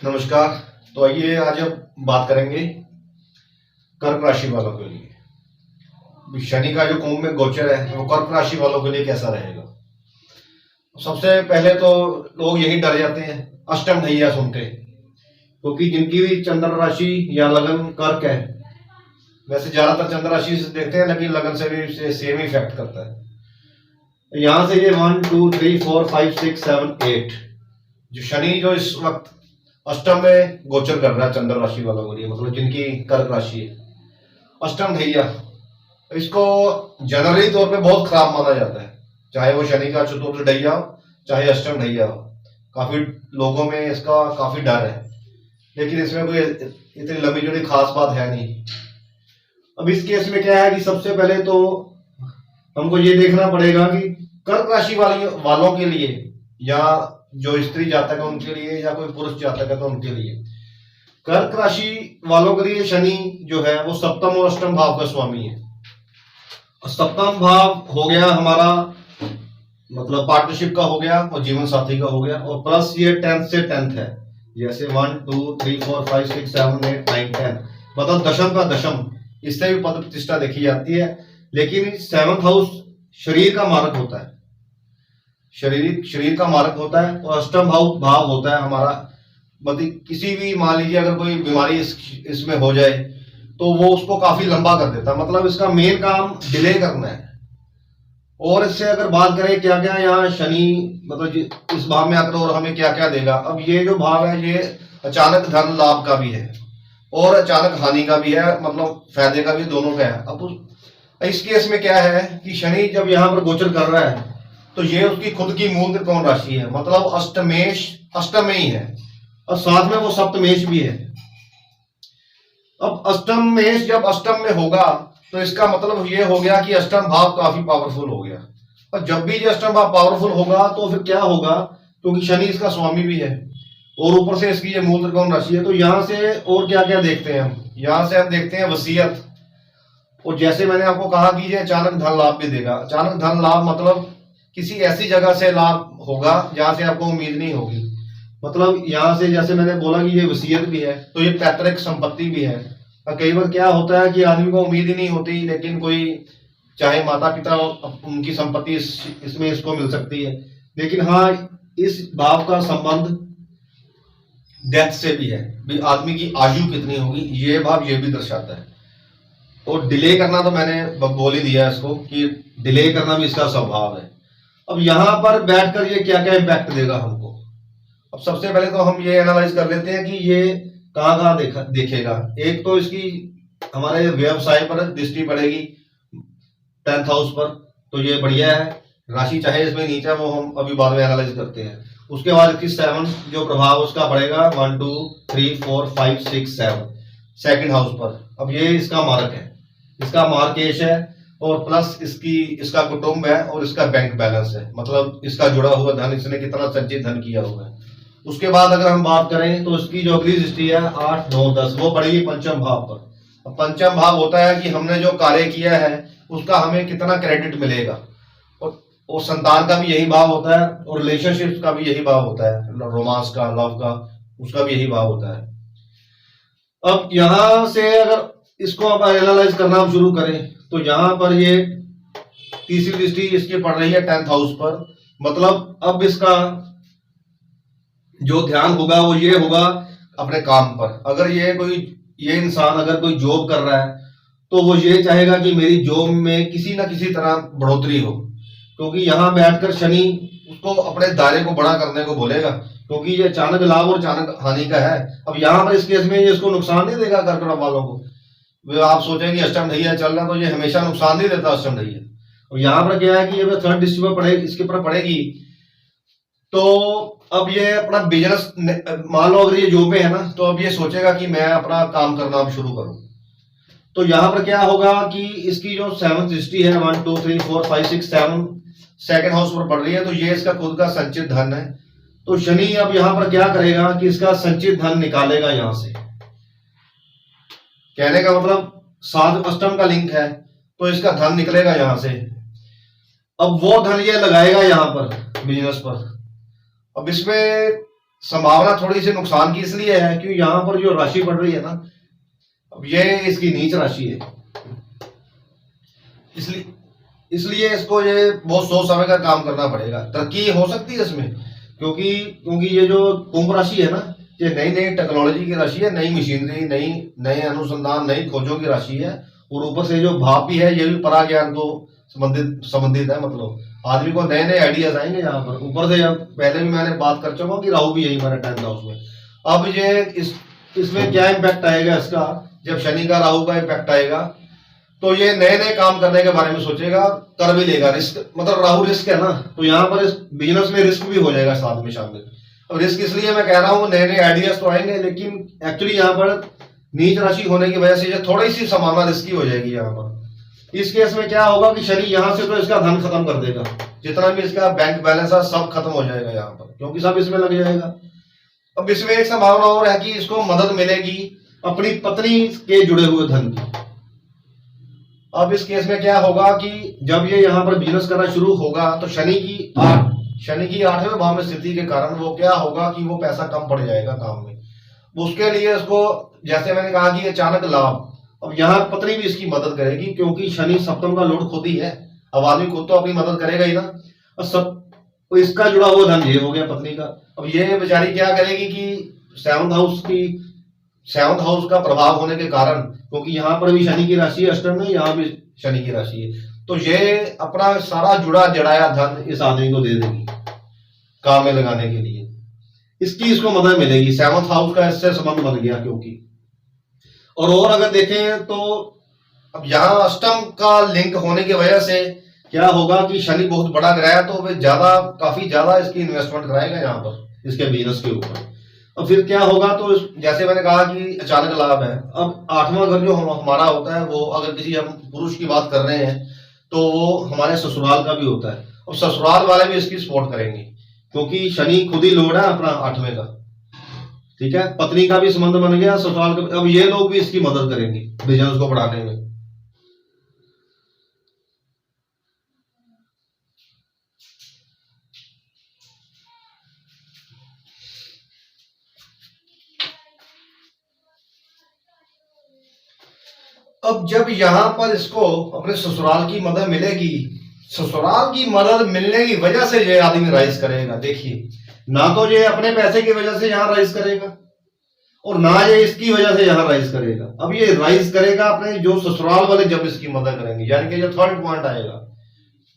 नमस्कार। तो आइए आज हम बात करेंगे कर्क राशि वालों के लिए शनि का जो कुंभ में गोचर है वो कर्क राशि वालों के लिए कैसा रहेगा। सबसे पहले तो लोग यही डर जाते हैं अष्टम ढैया सुनते, क्योंकि जिनकी भी चंद्र राशि या लगन कर्क है, वैसे ज्यादातर चंद्र राशि से देखते हैं लेकिन लगन से भी सेम इफेक्ट करता है। यहां से ये 1 2 3 4 5 6 7 8 जो शनि जो इस वक्त अष्टम में गोचर कर रहा है चंद्र राशि वालों के लिए, मतलब जिनकी कर्क राशि है अष्टम ढैया, तो इसको जनरली तौर पे बहुत खराब माना जाता है, चाहे वो शनि का चतुर्थ ढैया हो चाहे अष्टम ढैया हो। काफी लोगों में इसका काफी डर है, लेकिन इसमें कोई इतनी लंबी जोड़ी खास बात है नहीं। अब इस केस में क्या है कि सबसे पहले तो हमको ये देखना पड़ेगा कि कर्क राशि वालों के लिए, या जो स्त्री जातक है उनके लिए, या कोई पुरुष जातक है तो उनके लिए, कर्क राशि वालों के लिए शनि जो है वो सप्तम और अष्टम भाव का स्वामी है। सप्तम भाव हो गया हमारा मतलब पार्टनरशिप का हो गया और जीवन साथी का हो गया, और प्लस ये 10th से 10th है, जैसे 1 2 3 4 5 6 7 8 9 10, मतलब दशम का दशम, इससे भी पद प्रतिष्ठा देखी जाती है। लेकिन 7th हाउस शरीर का मारक होता है, शरीर का मारक होता है, और अष्टम भाव होता है हमारा, मतलब किसी भी मान लीजिए अगर कोई बीमारी इसमें हो जाए तो वो उसको काफी लंबा कर देता है, मतलब इसका मेन काम डिले करना है। और इससे अगर बात करें क्या क्या यहाँ शनि मतलब इस भाव में आकर और हमें क्या क्या देगा। अब ये जो भाव है ये अचानक धन लाभ का भी है और अचानक हानि का भी है, मतलब फायदे का भी, दोनों का है। अब इस केस में क्या है कि शनि जब यहाँ पर गोचर कर रहा है तो ये उसकी खुद की मूल त्रिकोण राशि है, मतलब अष्टमेश अष्टम में ही है, और साथ में वो सप्तमेश भी है। अब अष्टमेश जब अष्टम में होगा तो इसका मतलब ये हो गया कि अष्टम भाव काफी पावरफुल हो गया, और जब भी ये अष्टम भाव पावरफुल होगा तो फिर क्या होगा, क्योंकि शनि इसका स्वामी भी है और ऊपर से इसकी ये मूल त्रिकोण राशि है। तो यहाँ से और क्या क्या देखते हैं हम, यहाँ से हम देखते हैं वसीयत, और जैसे मैंने आपको कहा कि ये अचानक धन लाभ भी देगा। अचानक धन लाभ मतलब किसी ऐसी जगह से लाभ होगा जहां से आपको उम्मीद नहीं होगी, मतलब यहाँ से जैसे मैंने बोला कि ये वसीयत भी है तो ये पैतृक संपत्ति भी है। और कई बार क्या होता है कि आदमी को उम्मीद ही नहीं होती, लेकिन कोई चाहे माता पिता उनकी संपत्ति इसमें इसको मिल सकती है। लेकिन हाँ, इस भाव का संबंध डेथ से भी है, भी आदमी की आयु कितनी होगी ये भाव ये भी दर्शाता है। और डिले करना तो मैंने बोल ही दिया इसको कि डिले करना भी इसका स्वभाव है। अब यहाँ पर बैठकर ये क्या क्या इम्पैक्ट देगा हमको। अब सबसे पहले तो हम ये एनालाइज कर लेते हैं कि ये कहाँ कहाँ देखेगा। एक तो इसकी हमारे व्यवसाय पर दृष्टि पड़ेगी 10th हाउस पर, तो ये बढ़िया है। राशि चाहे इसमें नीचा, वो हम अभी बाद में एनालाइज करते हैं। उसके बाद इसकी 7 जो प्रभाव उसका पड़ेगा 1 2 3 4 5 6 7 सेकंड हाउस पर। अब ये इसका मार्क है, इसका मार्केश है, और प्लस इसका कुटुंब है और इसका बैंक बैलेंस है, मतलब इसका जुड़ा हुआ धन, इसने कितना संचित धन किया हुआ है। उसके बाद अगर हम बात करें तो इसकी जो अगली दृष्टि है 8 9 10 वो पड़ेगी पंचम भाव पर। अब पंचम भाव होता है कि हमने जो कार्य किया है उसका हमें कितना क्रेडिट मिलेगा, और संतान का भी यही भाव होता है, और रिलेशनशिप का भी यही भाव होता है, रोमांस का, लव का, उसका भी यही भाव होता है। अब यहां से अगर इसको अब एनालाइज करना हम शुरू करें तो यहाँ पर ये तीसरी दृष्टि इसकी पड़ रही है 10th हाउस पर, मतलब अब इसका जो ध्यान होगा वो ये होगा अपने काम पर। अगर ये इंसान अगर कोई जॉब कर रहा है तो वो ये चाहेगा कि मेरी जॉब में किसी ना किसी तरह बढ़ोतरी हो, क्योंकि यहाँ बैठकर शनि उसको अपने दायरे को बड़ा करने को बोलेगा, क्योंकि ये अचानक लाभ और अचानक हानि का है। अब यहाँ पर इस केस में ये इसको नुकसान नहीं देगा कर्क वालों को। आप सोचेंगे अष्टम ढैया चल रहा तो ये हमेशा नुकसान नहीं देता अष्टम ढैया। और यहाँ पर क्या है कि ये 3rd दृष्टि पर पड़ेगी, इसके ऊपर पड़ेगी, तो अब ये अपना बिजनेस, मान लो अगर ये जॉब में है ना, तो अब ये सोचेगा कि मैं अपना काम करना अब शुरू करूं। तो यहाँ पर क्या होगा कि इसकी जो 7th दृष्टि है 1 2 3 4 5 6 7 सेकंड हाउस पर पड़ रही है, तो ये इसका खुद का संचित धन है। तो शनि अब यहाँ पर क्या करेगा कि इसका संचित धन निकालेगा यहां से। कहने का मतलब 7 अष्टम का लिंक है तो इसका धन निकलेगा यहां से। अब वो धन ये लगाएगा यहाँ पर बिजनेस पर। अब इसमें संभावना थोड़ी सी नुकसान की इसलिए है कि यहाँ पर जो राशि बढ़ रही है ना, अब ये इसकी नीच राशि है, इसलिए इसको ये बहुत सोच समझ कर काम करना पड़ेगा। तरक्की हो सकती है इसमें, क्योंकि ये जो कुंभ राशि है ना, ये नई नई टेक्नोलॉजी की राशि है, नई मशीनरी, नए अनुसंधान, नई खोजों की राशि है। और ऊपर से जो भाव भी है ये भी पराज्ञान को संबंधित है। मतलब आदमी को नए नए आइडियाज आएंगे यहाँ पर। ऊपर से पहले भी मैंने बात कर चुका कि राहु भी यही हमारे 10th हाउस में। अब ये इसमें क्या इम्पैक्ट आएगा इसका, जब शनि का राहु का इम्पैक्ट आएगा तो ये नए नए काम करने के बारे में सोचेगा, कर भी लेगा। रिस्क, मतलब राहु रिस्क है ना, तो यहाँ पर इस बिजनेस में रिस्क भी हो जाएगा साथ में शामिल। अब रिस्क इसलिए मैं कह रहा हूँ, नए नए आइडियाज तो आएंगे, लेकिन एक्चुअली यहाँ पर नीच राशि होने की वजह से थोड़ी सी संभावना रिस्की हो जाएगी यहाँ पर। इस केस में क्या होगा कि शनि यहाँ से तो इसका धन खत्म कर देगा, जितना भी इसका बैंक बैलेंस है सब खत्म हो जाएगा यहाँ पर, क्योंकि सब इसमें लग जाएगा। अब इसमें एक संभावना और है कि इसको मदद मिलेगी अपनी पत्नी के जुड़े हुए धन की। अब इस केस में क्या होगा कि जब ये यहाँ पर बिजनेस करना शुरू होगा तो शनि की 8वें भाव में स्थिति के कारण वो क्या होगा कि वो पैसा कम पड़ जाएगा काम में। उसके लिए इसको, जैसे मैंने कहा कि अचानक लाभ, अब यहाँ पत्नी भी इसकी मदद करेगी, क्योंकि शनि सप्तम का लॉर्ड खुद ही है। अब आदमी खुद तो अपनी मदद करेगा ही ना, और सब इसका जुड़ा हुआ धन ये हो गया पत्नी का। अब ये बेचारी क्या करेगी कि 7th हाउस का प्रभाव होने के कारण, क्योंकि यहाँ पर भी शनि की राशि है अष्टम में, यहाँ भी शनि की राशि है, तो ये अपना सारा जुड़ा जड़ाया धन इस आदमी को दे देगी काम में लगाने के लिए। इसकी इसको मदद मिलेगी, 7th हाउस का इससे संबंध बन गया क्योंकि। और अगर देखें तो अब यहाँ अष्टम का लिंक होने की वजह से क्या होगा कि शनि बहुत बड़ा ग्रह है, तो वे काफी ज्यादा इसकी इन्वेस्टमेंट कराएगा यहाँ पर इसके बिजनेस के ऊपर। और फिर क्या होगा, तो जैसे मैंने कहा कि अचानक लाभ है। अब 8वां घर जो हमारा होता है, वो अगर किसी हम पुरुष की बात कर रहे हैं तो वो हमारे ससुराल का भी होता है, और ससुराल वाले भी इसकी सपोर्ट करेंगे, क्योंकि शनि खुद ही लॉर्ड है अपना 8वें का। ठीक है, पत्नी का भी संबंध बन गया, ससुराल का। अब ये लोग भी इसकी मदद करेंगे बिजनेस को बढ़ाने में। अब जब यहाँ पर इसको अपने ससुराल की मदद मिलेगी, ससुराल की मदद मिलने की वजह से ये आदमी राइज करेगा। देखिए, ना तो ये अपने पैसे की वजह से यहाँ राइज करेगा, और ना ये इसकी वजह से यहाँ राइज करेगा। अब ये राइज करेगा अपने जो ससुराल वाले जब इसकी मदद करेंगे, यानी कि जो थर्ड पॉइंट आएगा।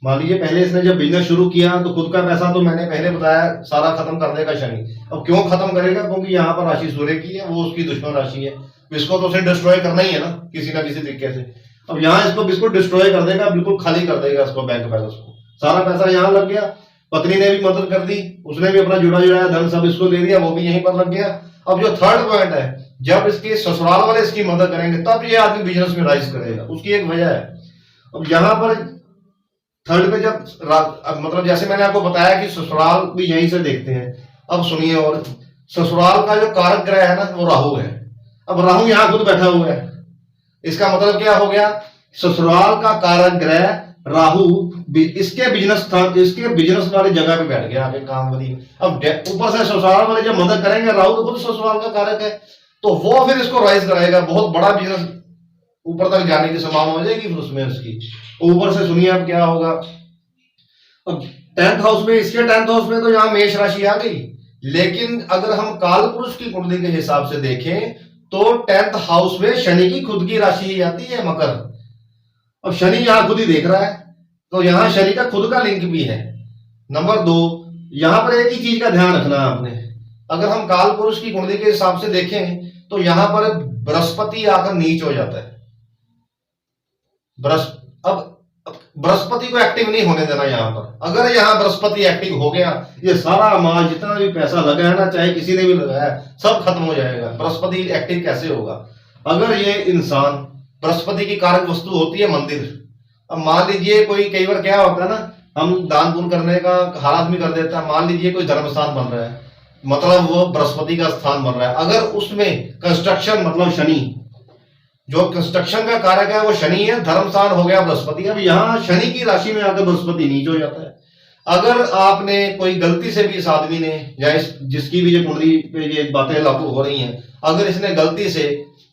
मान लीजिए पहले इसने जब बिजनेस शुरू किया तो खुद का पैसा तो मैंने पहले बताया सारा खत्म कर देगा शनि। अब क्यों खत्म करेगा, क्योंकि यहाँ पर राशि सूर्य की है, वो उसकी दुश्मन राशि है, इसको तो उसे डिस्ट्रॉय करना ही है ना किसी तरीके से। अब यहाँ इसको बिल्कुल डिस्ट्रॉय कर देगा, बिल्कुल खाली कर देगा इसको, बैंक बैलेंस को। सारा पैसा यहाँ लग गया, पत्नी ने भी मदद कर दी, उसने भी अपना जुड़ा धन सब इसको दे दिया, वो भी यहीं पर लग गया। अब जो थर्ड पॉइंट है, जब इसके ससुराल वाले इसकी मदद करेंगे तब ये आदमी बिजनेस में राइज करेगा, उसकी एक वजह है। अब यहाँ पर थर्ड पे जब मतलब जैसे मैंने आपको बताया कि ससुराल भी यहीं से देखते हैं। अब सुनिए, और ससुराल का जो कारक ग्रह है ना, वो राहु है। अब राहु यहाँ खुद बैठा हुआ है, इसका मतलब क्या हो गया, ससुराल का कारक ग्रह राहु इसके बिजनेस वाली जगह पे बैठ गया, आगे काम वाली। अब ऊपर से ससुराल वाले जब मदद करेंगे, राहु तो खुद ससुराल का कारक है, तो वो फिर इसको राइज कराएगा, बहुत बड़ा बिजनेस ऊपर तक जाने की संभावना हो जाएगी फिर उसमें उसकी। ऊपर से सुनिए अब क्या होगा। अब 10th हाउस में, इसके 10th हाउस में तो यहाँ मेष राशि आ गई, लेकिन अगर हम काल पुरुष की कुंडली के हिसाब से देखें तो 10th हाउस में शनि की खुद की राशि ही आती है, मकर। अब शनि यहाँ खुद ही देख रहा है, तो यहाँ शनि का खुद का लिंक भी है। नंबर 2, यहाँ पर एक ही चीज का ध्यान रखना है आपने, अगर हम काल पुरुष की कुंडली के हिसाब से देखें तो यहाँ पर बृहस्पति आकर नीच हो जाता है। अब बृहस्पति को एक्टिव नहीं होने देना यहाँ पर। अगर यहाँ बृहस्पति एक्टिव हो गया, ये सारा माल जितना भी पैसा लगा है ना, चाहे किसी ने भी लगाया, सब खत्म हो जाएगा। बृहस्पति एक्टिव कैसे होगा, अगर ये इंसान, बृहस्पति की कारक वस्तु होती है मंदिर। अब मान लीजिए कोई, कई बार क्या होता है ना, हम दान पुण्य करने का हर आदमी कर देता है। मान लीजिए कोई धर्म स्थान बन रहा है, मतलब वो बृहस्पति का स्थान बन रहा है, अगर उसमें कंस्ट्रक्शन, मतलब शनि जो कंस्ट्रक्शन का कारक है वो शनि है, धर्म स्थान हो गया बृहस्पति। अब यहाँ शनि की राशि में आकर बृहस्पति नीच हो जाता है। अगर आपने कोई गलती से भी इस आदमी ने या इस जिसकी भी ये कुंडली पे ये बातें लागू हो रही हैं, अगर इसने गलती से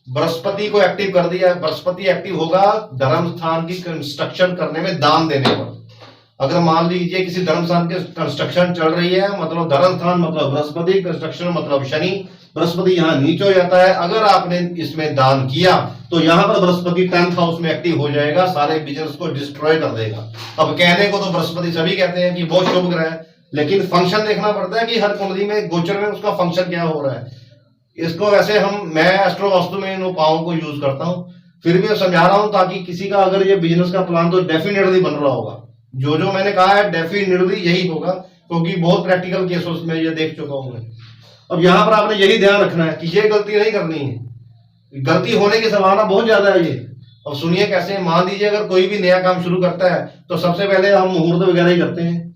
बृहस्पति को एक्टिव कर दिया, बृहस्पति एक्टिव होगा धर्म स्थान की कंस्ट्रक्शन करने में, दान देने पर। अगर मान लीजिए किसी धर्म स्थान की कंस्ट्रक्शन चल रही है, मतलब धर्म स्थान मतलब बृहस्पति, कंस्ट्रक्शन मतलब शनि, बृहस्पति यहाँ नीच हो जाता है। अगर आपने इसमें दान किया तो यहाँ पर बृहस्पति 10th हाउस में एक्टिव हो जाएगा, सारे बिजनेस को डिस्ट्रॉय कर देगा। अब कहने को तो बृहस्पति सभी कहते हैं कि बहुत शुभ ग्रह है, लेकिन फंक्शन देखना पड़ता है कि हर कुंडली में गोचर में उसका फंक्शन क्या हो रहा है। इसको वैसे मैं एस्ट्रो वास्तु में इन उपायों को यूज करता हूँ, फिर भी समझा रहा हूँ ताकि किसी का अगर ये बिजनेस का प्लान तो डेफिनेटली बन रहा होगा। जो मैंने कहा है डेफिनेटली यही होगा, क्योंकि बहुत प्रैक्टिकल केसेस में ये देख चुका हूं मैं। अब यहाँ पर आपने यही ध्यान रखना है कि ये गलती नहीं करनी है, गलती होने की संभावना बहुत ज्यादा है ये। अब सुनिए कैसे, मान लीजिए अगर कोई भी नया काम शुरू करता है तो सबसे पहले हम मुहूर्त वगैरह ही करते हैं।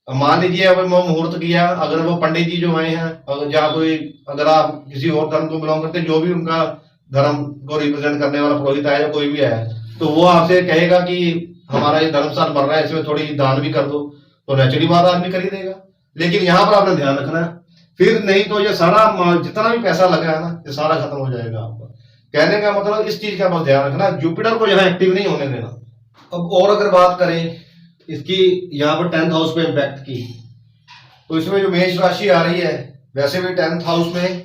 मान लीजिए अगर वो मुहूर्त किया, अगर वो पंडित जी जो आए हैं, अगर जहाँ कोई, अगर आप किसी और धर्म को बिलोंग करते हैं, जो भी उनका धर्म को रिप्रेजेंट करने वाला पुरोहित है या कोई भी है, तो वो आपसे कहेगा कि हमारा ये धर्म स्थान बन रहा है, इसमें थोड़ी दान भी कर दो, तो नेचुरली बात आदमी कर ही देगा। लेकिन यहाँ पर आपने ध्यान रखना है, फिर नहीं तो ये सारा जितना भी पैसा लगा है ना, ये सारा खत्म हो जाएगा आपका। कहने का मतलब इस चीज का बस ध्यान रखना, जुपिटर को यहाँ एक्टिव नहीं होने देना। अब और अगर बात करें इसकी यहाँ पर 10th हाउस पे इम्पैक्ट की, तो इसमें जो मेष राशि आ रही है, वैसे भी 10th हाउस में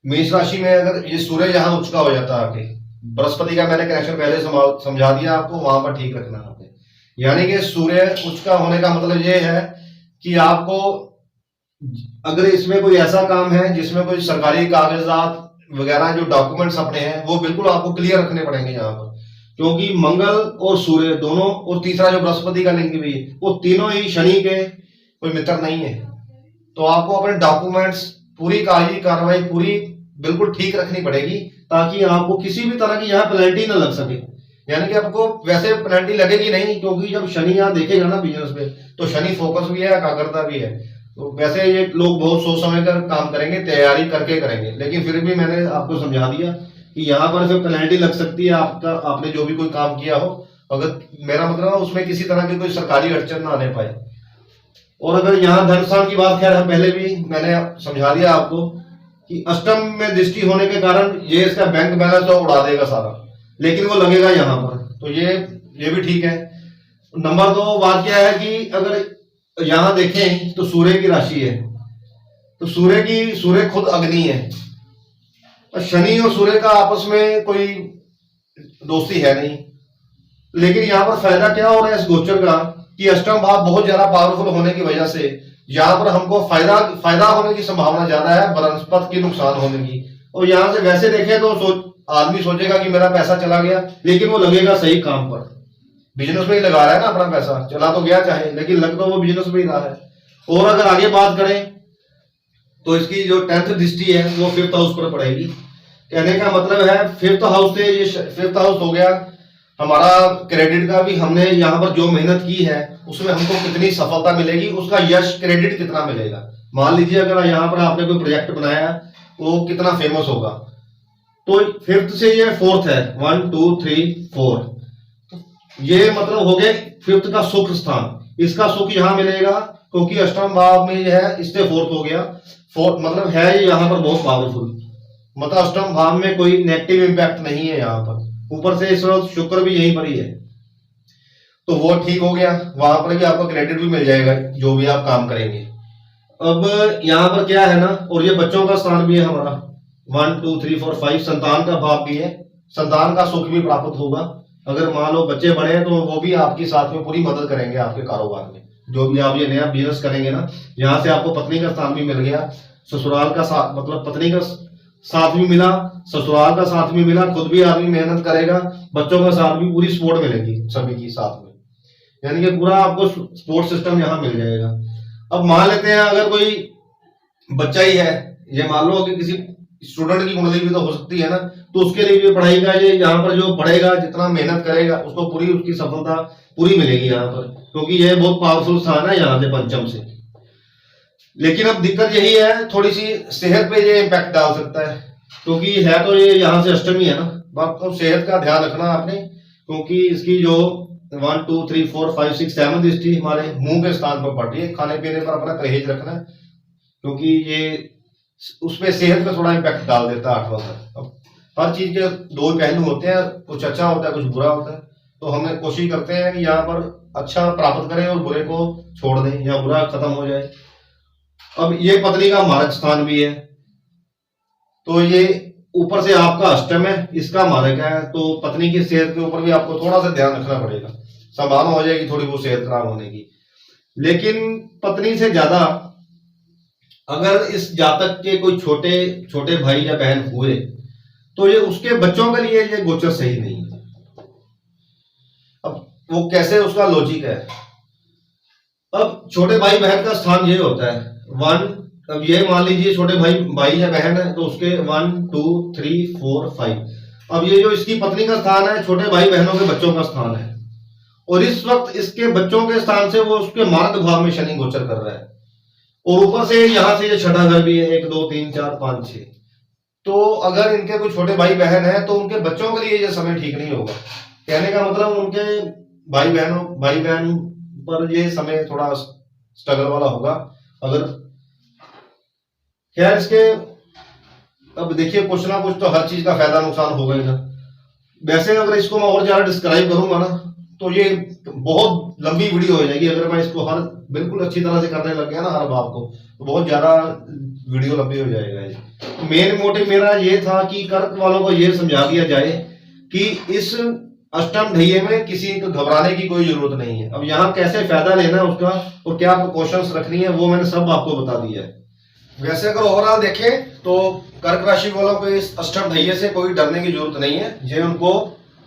मेष राशि में अगर ये सूर्य यहाँ उच्च का हो जाता है आके, बृहस्पति का मैंने कनेक्शन पहले समझा दिया आपको, वहां पर ठीक रखना है। यानी कि सूर्य उच्च का होने का मतलब ये है कि आपको अगर इसमें कोई ऐसा काम है जिसमें कोई सरकारी कागजात वगैरह जो डॉक्यूमेंट्स अपने हैं वो बिल्कुल आपको क्लियर रखने पड़ेंगे यहाँ पर, क्योंकि मंगल और सूर्य दोनों, और तीसरा जो बृहस्पति का लिंक भी है, वो तीनों ही शनि के कोई मित्र नहीं है। तो आपको अपने डॉक्यूमेंट्स पूरी कार्रवाई पूरी बिल्कुल ठीक रखनी पड़ेगी, ताकि आपको किसी भी तरह की यहाँ पेनल्टी ना लग सके। यानी कि आपको वैसे पेनल्टी लगेगी नहीं, क्योंकि जब शनि यहाँ देखेगा ना बिजनेस पे, तो शनि फोकस भी है, एकाग्रता भी है। तो वैसे ये लोग बहुत सोच समझ कर काम करेंगे, तैयारी करके करेंगे, लेकिन फिर भी मैंने आपको समझा दिया कि यहाँ पर फिर पेनल्टी लग सकती है आपका, आपने जो भी कोई काम किया हो, अगर मेरा मतलब उसमें किसी तरह की कोई सरकारी अड़चन ना आने पाए। और अगर यहाँ धन स्थान की बात, खैर पहले भी मैंने समझा दिया आपको कि अष्टम में दृष्टि होने के कारण ये इसका बैंक बैलेंस तो उड़ा देगा सारा, लेकिन वो लगेगा यहाँ पर, तो ये भी ठीक है। नंबर 2 बात क्या है कि अगर यहाँ देखें तो सूर्य की राशि है, तो सूर्य खुद अग्नि है, और शनि और सूर्य का आपस में कोई दोस्ती है नहीं। लेकिन यहाँ पर फायदा क्या हो रहा है इस गोचर का कि अष्टम भाव बहुत ज्यादा पावरफुल होने की वजह से यहाँ पर हमको फायदा होने की संभावना ज्यादा है, बृहस्पति की नुकसान होने की। और यहाँ से वैसे देखें तो आदमी सोचेगा कि मेरा पैसा चला गया, लेकिन वो लगेगा सही काम पर, बिजनेस में ही लगा रहा है ना अपना पैसा, चला तो गया चाहे, लेकिन लग तो वो बिजनेस में ही रहा है। और अगर आगे बात करें तो इसकी जो 10th दृष्टि है वो 5th हाउस पर पड़ेगी। कहने का मतलब है 5th हाउस से, ये 5th हाउस हो गया हमारा क्रेडिट का भी, हमने यहाँ पर जो मेहनत की है उसमें हमको कितनी सफलता मिलेगी, उसका यश क्रेडिट कितना मिलेगा। मान लीजिए अगर यहाँ पर आपने कोई प्रोजेक्ट बनाया वो कितना फेमस होगा, तो 5th से ये 4th है, 1 2 3 4, ये मतलब हो गए 5th का सुख स्थान। इसका सुख यहाँ मिलेगा क्योंकि अष्टम भाव में यह है, इससे 4th हो गया। 4th मतलब है ये यहाँ पर बहुत पावरफुल, मतलब अष्टम भाव में कोई नेगेटिव इंपैक्ट नहीं है यहाँ पर, ऊपर से इस वक्त शुक्र भी यहीं पर ही है, तो वो ठीक हो गया। वहां पर भी आपको क्रेडिट भी मिल जाएगा जो भी आप काम करेंगे। अब यहाँ पर क्या है ना, और ये बच्चों का स्थान भी है हमारा, 1 2 3 4 5, संतान का भाव भी है, संतान का सुख भी प्राप्त होगा। अगर मान लो बच्चे बड़े हैं तो वो भी आपकी साथ में पूरी मदद करेंगे आपके कारोबार में, जो भी आप ये नया बिजनेस करेंगे ना। यहाँ से आपको पत्नी का स्थान भी मिल गया, ससुराल का साथ, मतलब पत्नी का साथ भी मिला, ससुराल का साथ भी मिला, खुद भी आदमी मेहनत करेगा, बच्चों का साथ भी, पूरी सपोर्ट मिलेगी सभी की साथ में, यानी कि पूरा आपको सपोर्ट सिस्टम यहाँ मिल जाएगा। अब मान लेते हैं अगर कोई बच्चा ही है, ये मान लो कि किसी स्टूडेंट की कुंडली भी तो हो सकती है ना, तो उसके लिए भी पढ़ाई का ये यहाँ पर जो पढ़ेगा, जितना मेहनत करेगा उसको पूरी उसकी सफलता पूरी मिलेगी यहाँ पर, क्योंकि ये बहुत पावरफुल स्थान है यहाँ से पंचम से। लेकिन अब दिक्कत यही है, थोड़ी सी सेहत पे ये इम्पैक्ट डाल सकता है। क्योंकि है तो ये यहाँ से अष्टमी है ना। आपको सेहत का ध्यान रखना आपने, क्योंकि इसकी जो 1 2 3 4 5 6 7 दृष्टि हमारे मुंह के स्थान पर पड़ती है। खाने पीने पर अपना परहेज रखना है, क्योंकि ये उसमें सेहत पे थोड़ा इम्पैक्ट डाल देता है 8वां घर। अब हर चीज के दो पहलू होते हैं, कुछ अच्छा होता है कुछ बुरा होता है। तो हम कोशिश करते हैं कि यहाँ पर अच्छा प्राप्त करें और बुरे को छोड़ दें या बुरा खत्म हो जाए। अब ये पत्नी का मारक स्थान भी है, तो ये ऊपर से आपका अष्टम है, इसका मारक है, तो पत्नी की सेहत के ऊपर भी आपको थोड़ा सा ध्यान रखना पड़ेगा। संभावना हो जाएगी थोड़ी बहुत सेहत खराब होने की, लेकिन पत्नी से ज्यादा अगर इस जातक के कोई छोटे छोटे भाई या बहन हुए तो ये उसके बच्चों के लिए ये गोचर सही नहीं है। अब वो कैसे, उसका लॉजिक है। अब छोटे भाई बहन का स्थान ये होता है 1, अब ये मान लीजिए छोटे भाई या बहन है, तो उसके 1 2 3 4 5। अब ये जो इसकी पत्नी का स्थान है छोटे भाई बहनों के बच्चों का स्थान है, और इस वक्त इसके बच्चों के स्थान से वो उसके मार्ग भाव में शनि गोचर कर रहा है, और ऊपर से यहां से ये छठा घर भी है 1 2 3 4 5 6। तो अगर इनके कोई छोटे भाई बहन है तो उनके बच्चों के लिए ये समय ठीक नहीं होगा। कहने का मतलब उनके भाई बहन पर ये समय थोड़ा स्ट्रगल वाला होगा। अगर खैर इसके, अब देखिए कुछ ना कुछ तो हर चीज का फायदा नुकसान होगा ही ना। वैसे अगर इसको मैं और ज्यादा डिस्क्राइब करूंगा ना तो ये बहुत लंबी वीडियो हो जाएगी। अगर मैं इसको हर बिल्कुल अच्छी तरह से करने लग गया ना हर बात को, तो बहुत ज्यादा वीडियो लंबी हो जाएगा ये। मेन मोटिव मेरा ये था कि कर्क वालों को ये समझा दिया जाए कि इस अष्टम ढैये में किसी को घबराने की कोई जरूरत नहीं है। अब यहाँ कैसे फायदा लेना है उसका और क्या प्रिकॉशंस रखनी है वो मैंने सब आपको बता दिया है। वैसे अगर ओवरऑल देखें तो कर्क राशि वालों को इस अष्टम ढैये से कोई डरने की जरूरत नहीं है। ये उनको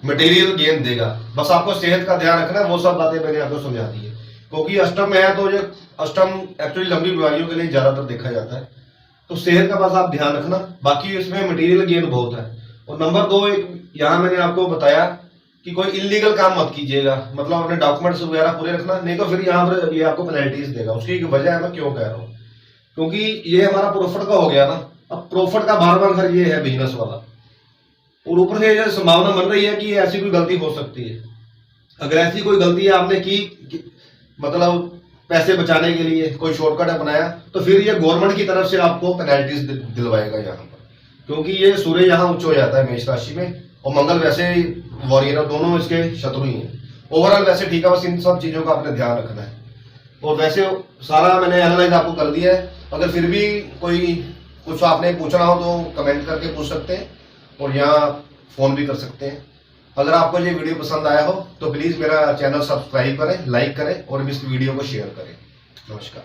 मटेरियल गेन देगा, बस आपको सेहत का ध्यान रखना है। वो सब बातें मैंने आपको समझा दी है, क्योंकि अष्टम में है तो ये अष्टम एक्चुअली लंबी बीमारियों के लिए ज्यादातर देखा जाता है। तो सेहत का बस आप ध्यान रखना, बाकी इसमें मटेरियल गेन बहुत है। और नंबर 2, एक यहाँ मैंने आपको बताया कि कोई इलीगल काम मत कीजिएगा, मतलब अपने डॉक्यूमेंट्स वगैरह पूरे रखना, नहीं तो फिर यहाँ पर ये आपको पेनल्टीज देगा। उसकी एक वजह है मैं क्यों कह रहा हूँ, क्योंकि ये हमारा प्रॉफिट का हो गया ना। अब प्रॉफिट का 12वां घर ये है बिजनेस वाला, और ऊपर से ये संभावना बन रही है कि ऐसी कोई गलती हो सकती है। अगर ऐसी कोई गलती आपने की मतलब पैसे बचाने के लिए कोई शॉर्टकट अपनाया, तो फिर ये गवर्नमेंट की तरफ से आपको पेनल्टीज दिलवाएगा यहाँ पर, क्योंकि ये सूर्य यहाँ उच्च हो जाता है मेष राशि में, और मंगल वैसे वॉरियर, दोनों इसके शत्रु ही हैं। ओवरऑल वैसे ठीक है, बस इन सब चीजों का आपने ध्यान रखना है। और वैसे सारा मैंने एनालाइज आपको कर दिया है। अगर फिर भी कोई कुछ आपने पूछना हो तो कमेंट करके पूछ सकते हैं, और यहाँ फोन भी कर सकते हैं। अगर आपको ये वीडियो पसंद आया हो तो प्लीज मेरा चैनल सब्सक्राइब करें, लाइक करें और इस वीडियो को शेयर करें। नमस्कार।